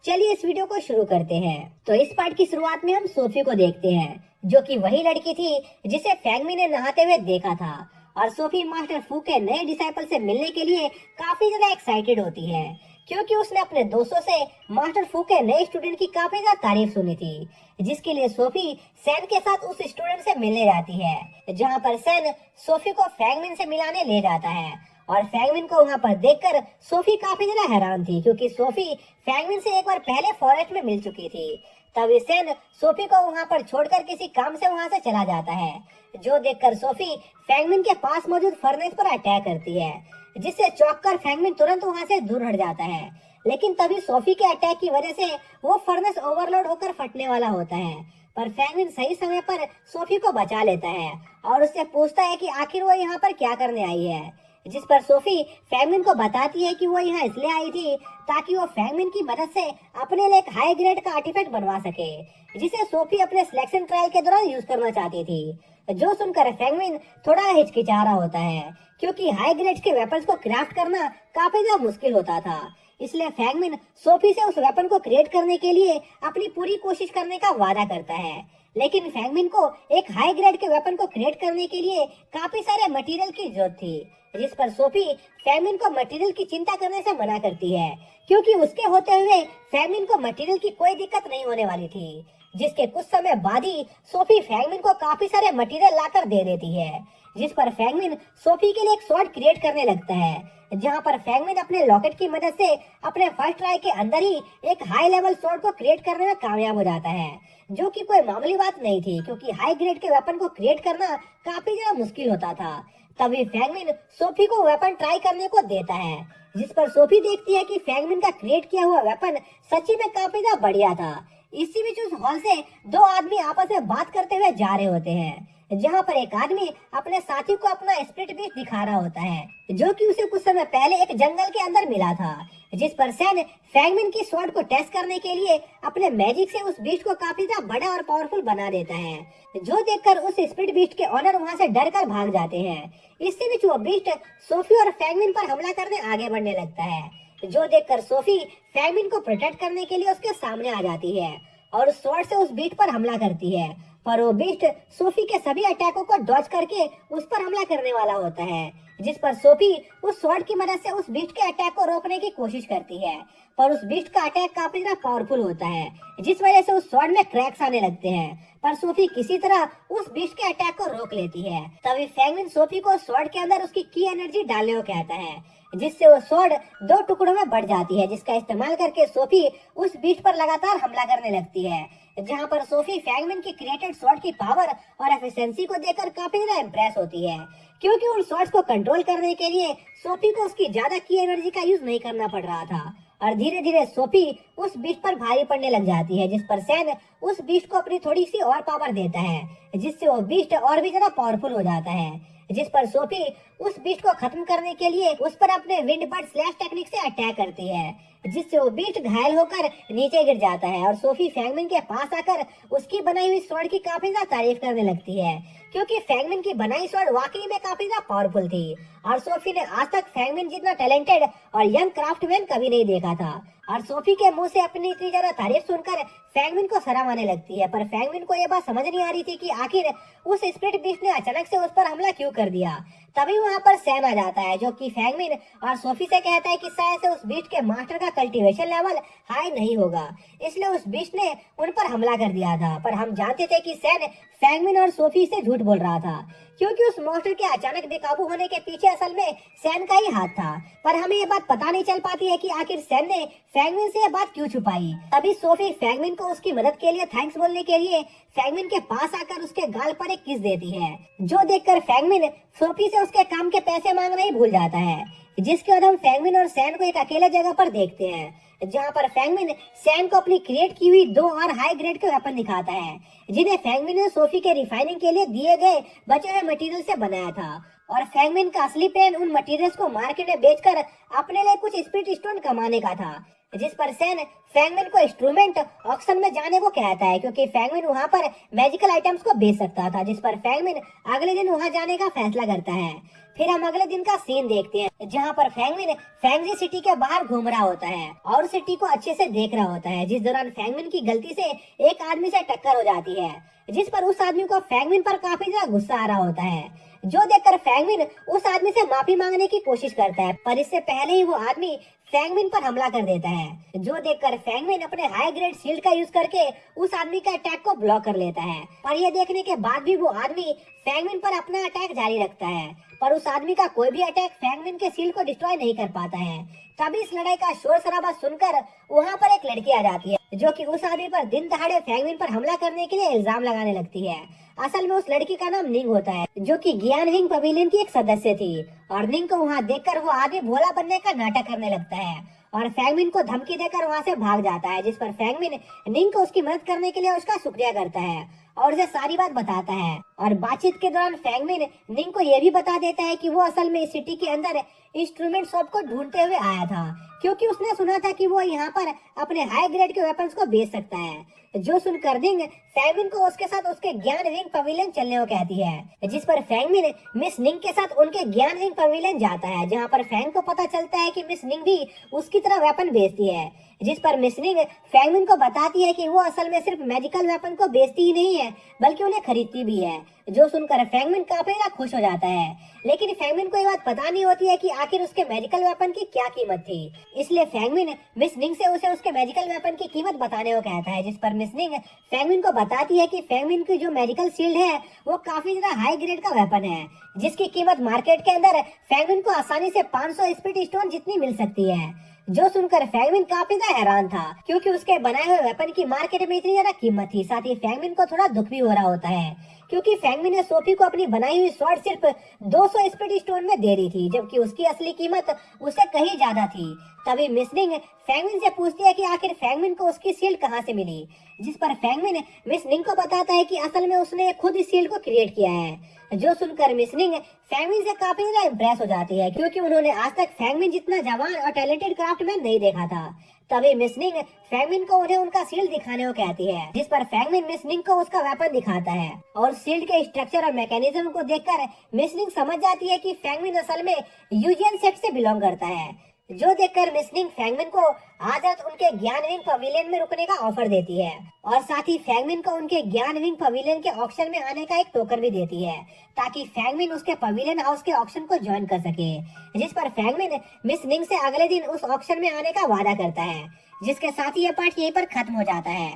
चलिए इस वीडियो को शुरू करते हैं। तो इस पार्ट की शुरुआत में हम सोफी को देखते हैं, जो कि वही लड़की थी जिसे फैंगमी ने नहाते हुए देखा था। और सोफी मास्टर फू के नए डिसाइपल से मिलने के लिए काफी ज्यादा एक्साइटेड होती है, क्योंकि उसने अपने दोस्तों से मास्टर फू के नए स्टूडेंट की काफी ज्यादा तारीफ सुनी थी। जिसके लिए सोफी सैन के साथ उस स्टूडेंट से मिलने जाती है, जहाँ पर सैन सोफी को फैंगमिन से मिलाने ले जाता है। और फैंगमिन को वहाँ पर देखकर सोफी काफी ज्यादा हैरान थी, क्योंकि सोफी फैंगमिन से एक बार पहले फॉरेस्ट में मिल चुकी थी। तभी सैन सोफी को वहाँ पर छोड़कर किसी काम से वहाँ से चला जाता है, जो देखकर सोफी फैंगमिन के पास मौजूद फर्नेस पर अटैक करती है, जिससे चौंक कर फैंगमिन तुरंत वहाँ से दूर हट जाता है। लेकिन तभी सोफी के अटैक की वजह से वो फर्नेस ओवरलोड होकर फटने वाला होता है। पर फैंगमिन सही समय पर सोफी को बचा लेता है और उससे पूछता है कि आखिर वो यहाँ पर क्या करने आई है। जिस पर सोफी फैंगमिन को बताती है कि वो यहाँ इसलिए आई थी ताकि वो फैंगमिन की मदद से अपने लिए एक हाई ग्रेड का आर्टिफैक्ट बनवा सके, जिसे सोफी अपने सिलेक्शन ट्रायल के दौरान यूज करना चाहती थी। जो सुनकर फैंगमिन थोड़ा हिचकिचा रहा होता है, क्योंकि हाई ग्रेड के वेपन्स को क्राफ्ट करना काफी ज्यादा मुश्किल होता था। इसलिए फैंगमिन सोफी से उस वेपन को क्रिएट करने के लिए अपनी पूरी कोशिश करने का वादा करता है। लेकिन फैंगमिन को एक हाई ग्रेड के वेपन को क्रिएट करने के लिए काफी सारे मटेरियल की जरूरत थी, जिस पर सोफी फैंगमिन को मटेरियल की चिंता करने से मना करती है, क्योंकि उसके होते हुए फैंगमिन को मटेरियल की कोई दिक्कत नहीं होने वाली थी। जिसके कुछ समय बाद ही सोफी फैंगमिन को काफी सारे मटेरियल लाकर दे देती है, जिस पर फैंगमिन सोफी के लिए एक स्वॉर्ड क्रिएट करने लगता है, जहां पर फैंगमिन अपने लॉकेट की मदद से अपने फर्स्ट ट्राई के अंदर ही एक हाई लेवल स्वॉर्ड को क्रिएट करने में कामयाब हो जाता है, जो कि कोई मामूली बात नहीं थी, क्योंकि हाई ग्रेड के वेपन को क्रिएट करना काफी ज्यादा मुश्किल होता था। तभी फैंगमिन सोफी को वेपन ट्राई करने को देता है, जिस पर सोफी देखती है कि फैंगमिन का क्रिएट किया हुआ वेपन सच्ची में काफी ज्यादा बढ़िया था। इसी बीच उस हॉल से दो आदमी आपस में बात करते हुए जा रहे होते हैं, जहाँ पर एक आदमी अपने साथी को अपना स्प्लिट बीस्ट दिखा रहा होता है, जो कि उसे कुछ समय पहले एक जंगल के अंदर मिला था। जिस पर सैन फैंगमिन की स्वॉर्ड को टेस्ट करने के लिए अपने मैजिक से उस बीस्ट को काफी ज्यादा बड़ा और पावरफुल बना देता है, जो देखकर उस स्प्लिट बीस्ट के ओनर वहाँ से डर कर भाग जाते हैं। इसी बीच वो बीस्ट सोफी और फैंगमिन पर हमला करने आगे बढ़ने लगता है, जो देखकर सोफी फैंगमिन को प्रोटेक्ट करने के लिए उसके सामने आ जाती है और उस स्वॉर्ड से उस बीस्ट पर हमला करती है। पर वो बीस्ट सोफी के सभी अटैकों को डॉज करके उस पर हमला करने वाला होता है, जिस पर सोफी उस स्वॉर्ड की मदद से उस बीस्ट के अटैक को रोकने की कोशिश करती है। पर उस बीस्ट का अटैक काफी ज्यादा पावरफुल होता है, जिस वजह से उस स्वॉर्ड में क्रैक्स आने लगते हैं। पर सोफी किसी तरह उस बीस्ट के अटैक को रोक लेती है। तभी फैंगमिन सोफी को स्वॉर्ड के अंदर उसकी की एनर्जी डालने को कहता है, जिससे वो स्वॉर्ड दो टुकड़ों में बढ़ जाती है, जिसका इस्तेमाल करके सोफी उस बीस्ट पर लगातार हमला करने लगती है। जहां पर सोफी फैंगमिन की क्रिएटेड स्वॉर्ड की पावर और एफिशिएंसी को देखकर काफी ज्यादा इम्प्रेस होती है, क्योंकि उन स्वॉर्ड्स को कंट्रोल करने के लिए सोफी को उसकी ज्यादा की एनर्जी का यूज नहीं करना पड़ रहा था। और धीरे धीरे सोफी उस बीस्ट पर भारी पड़ने लग जाती है, जिस पर सैन उस बीस्ट को अपनी थोड़ी सी और पावर देता है, जिससे वो बीस्ट और भी ज्यादा पावरफुल हो जाता है। जिस पर सोफी उस बीस्ट को खत्म करने के लिए उस पर अपने विंड बर्ड स्लैश टेक्निक से अटैक करती है, जिससे वो बीस्ट घायल होकर नीचे गिर जाता है। और सोफी फैंगमिन के पास आकर उसकी बनाई हुई स्वॉर्ड की काफी ज्यादा तारीफ करने लगती है, क्योंकि फैंगमिन की बनाई स्वॉर्ड वाकई में काफी ज्यादा पावरफुल थी। और सोफी ने आज तक फैंगमिन जितना टैलेंटेड और यंग क्राफ्टमैन कभी नहीं देखा था। और सोफी के मुंह से अपनी इतनी ज्यादा तारीफ सुनकर फैंगमिन को शर्म आने लगती है। पर फैंगमिन को यह बात समझ नहीं आ रही थी कि आखिर उस स्प्लिट बीस्ट ने अचानक से उस पर हमला क्यों कर दिया। तभी वहाँ पर सैन आ जाता है, जो कि फैंगमिन और सोफी से कहता है कि शायद से उस बीस्ट के मास्टर का कल्टीवेशन लेवल हाई नहीं होगा, इसलिए उस बीस्ट ने उन पर हमला कर दिया था। पर हम जानते थे कि सैन फैंगमिन और सोफी से झूठ बोल रहा था, क्योंकि उस मॉन्स्टर के अचानक बेकाबू होने के पीछे असल में सैन का ही हाथ था। पर हमें ये बात पता नहीं चल पाती है कि आखिर सैन ने फैंगमिन से ये बात क्यों छुपाई। तभी सोफी फैंगमिन को उसकी मदद के लिए थैंक्स बोलने के लिए फैंगमिन के पास आकर उसके गाल पर एक किस देती है, जो देखकर फैंगमिन सोफी से उसके काम के पैसे मांगना ही भूल जाता है। जिसके बाद हम फैंगमिन और सैन को एक अकेले जगह पर देखते हैं, जहाँ पर फैंगमिन सैन को अपनी क्रिएट की हुई दो और हाई ग्रेड के वेपन दिखाता है, जिन्हें फैंगमिन ने सोफी के रिफाइनिंग के लिए दिए गए बचे हुए मटेरियल से बनाया था। और फैंगमिन का असली प्लान उन मटेरियल्स को मार्केट में बेचकर अपने लिए कुछ स्पिरिट स्टोन कमाने का था। जिस पर सैन फैंगमिन को इंस्ट्रूमेंट ऑक्शन में जाने को कहता है, क्योंकि फैंगमिन वहाँ पर मैजिकल आइटम्स को बेच सकता था। जिस पर फैंगमिन अगले दिन वहाँ जाने का फैसला करता है। फिर हम अगले दिन का सीन देखते हैं जहाँ पर फैंगमिन फैंगजी सिटी के बाहर घूम रहा होता है और सिटी को अच्छे से देख रहा होता है, जिस दौरान फैंगमिन की गलती से एक आदमी से टक्कर हो जाती है, जिस पर उस आदमी को फैंगमिन पर काफी ज्यादा गुस्सा आ रहा होता है, जो देखकर फैंगमिन उस आदमी से माफी मांगने की कोशिश करता है, पर इससे पहले ही वो आदमी फैंगमिन पर हमला कर देता है, जो देखकर फैंगमिन अपने हाई ग्रेड शील्ड का यूज करके उस आदमी का अटैक को ब्लॉक कर लेता है। पर यह देखने के बाद भी वो आदमी फैंगमिन पर अपना अटैक जारी रखता है, पर उस आदमी का कोई भी अटैक फैंगमिन के शील्ड को डिस्ट्रॉय नहीं कर पाता है। तभी इस लड़ाई का शोर शराबा सुनकर वहाँ पर एक लड़की आ जाती है, जो कि उस आदमी पर दिन दहाड़े फैंगमिन पर हमला करने के लिए इल्जाम लगाने लगती है। असल में उस लड़की का नाम निंग होता है, जो कि गियान विंग पवेलियन की एक सदस्य थी, और निंग को वहाँ देखकर वो आदमी भोला बनने का नाटक करने लगता है और फैंगमिन को धमकी देकर वहाँ से भाग जाता है, जिस पर फैंगमिन निंग को उसकी मदद करने के लिए उसका शुक्रिया करता है और उसे सारी बात बताता है। और बातचीत के दौरान फैंगमिन निंग को यह भी बता देता है कि वो असल में इस सिटी के अंदर इंस्ट्रूमेंट शॉप को ढूंढते हुए आया था, क्योंकि उसने सुना था कि वो यहाँ पर अपने हाई ग्रेड के वेपन्स को बेच सकता है। जो सुनकर निंग फैंगमिन को उसके साथ उसके ज्ञान विंग पवेलियन चलने को कहती है, जिस पर फैंगमिन मिस निंग के साथ उनके ज्ञान विंग पवेलियन जाता है, जहाँ पर फैंग को पता चलता है कि मिस निंग भी उसकी तरह वेपन बेचती है, जिस पर मिस निंग फैंगमिन को बताती है कि वो असल में सिर्फ मैजिकल वेपन को बेचती ही नहीं है बल्कि उन्हें खरीदती भी है। जो सुनकर फैंगमिन काफी ज्यादा खुश हो जाता है, लेकिन फैंगमिन को ये बात पता नहीं होती है कि आखिर उसके मैजिकल वेपन की क्या कीमत थी। इसलिए फैंगमिन मिस निंग से उसे उसके मैजिकल वेपन की कीमत बताने को कहता है, जिस पर मिस निंग फैंगमिन को बताती है कि फैंगमिन की जो मैजिकल शील्ड है वो काफी ज्यादा हाई ग्रेड का वेपन है, जिसकी कीमत मार्केट के अंदर फैंगमिन को आसानी से 500 स्पिरिट स्टोन जितनी मिल सकती है। जो सुनकर फैंगमिन काफी ज्यादा हैरान था, क्योंकि उसके बनाए हुए वेपन की मार्केट में इतनी ज्यादा कीमत थी। साथ ही फैंगमिन को थोड़ा दुख भी हो रहा होता है, क्योंकि फैंगमिन ने सोफी को अपनी बनाई हुई स्वॉर्ड सिर्फ 200 स्पिरिट स्टोन में दे दी थी, जबकि उसकी असली कीमत उससे कहीं ज्यादा थी। तभी मिस निंग फैंगमिन से पूछती है कि आखिर फैंगमिन को उसकी शील्ड कहाँ से मिली, जिस पर फैंगमिन मिस निंग को बताता है कि असल में उसने खुद इस शील्ड को क्रिएट किया है। जो सुनकर मिस निंग फैंगमिन से काफी ज्यादा इम्प्रेस हो जाती है, क्योंकि उन्होंने आज तक फैंगमिन जितना जवान और टैलेंटेड क्राफ्टमैन नहीं देखा था। तभी मिस निंग फैंगमिन को उन्हें उनका शील्ड दिखाने को कहती है, जिस पर फैंगमिन मिस निंग को उसका वेपन दिखाता है और शील्ड के स्ट्रक्चर और मैकेनिज्म को देखकर मिस निंग समझ जाती है कि फैंगमिन असल में यूजियन सेट से बिलोंग करता है। जो देखकर मिस निंग फैंगमिन को आज रात उनके ज्ञान विंग पवेलियन में रुकने का ऑफर देती है और साथ ही फैंगमिन को उनके ज्ञान विंग पवेलियन के ऑक्शन में आने का एक टोकन भी देती है, ताकि फैंगमिन उसके पवेलियन हाउस के ऑक्शन को ज्वाइन कर सके। जिस पर फैंगमिन मिस निंग से अगले दिन उस ऑक्शन में आने का वादा करता है, जिसके साथ ही यह पार्ट यहीं पर खत्म हो जाता है।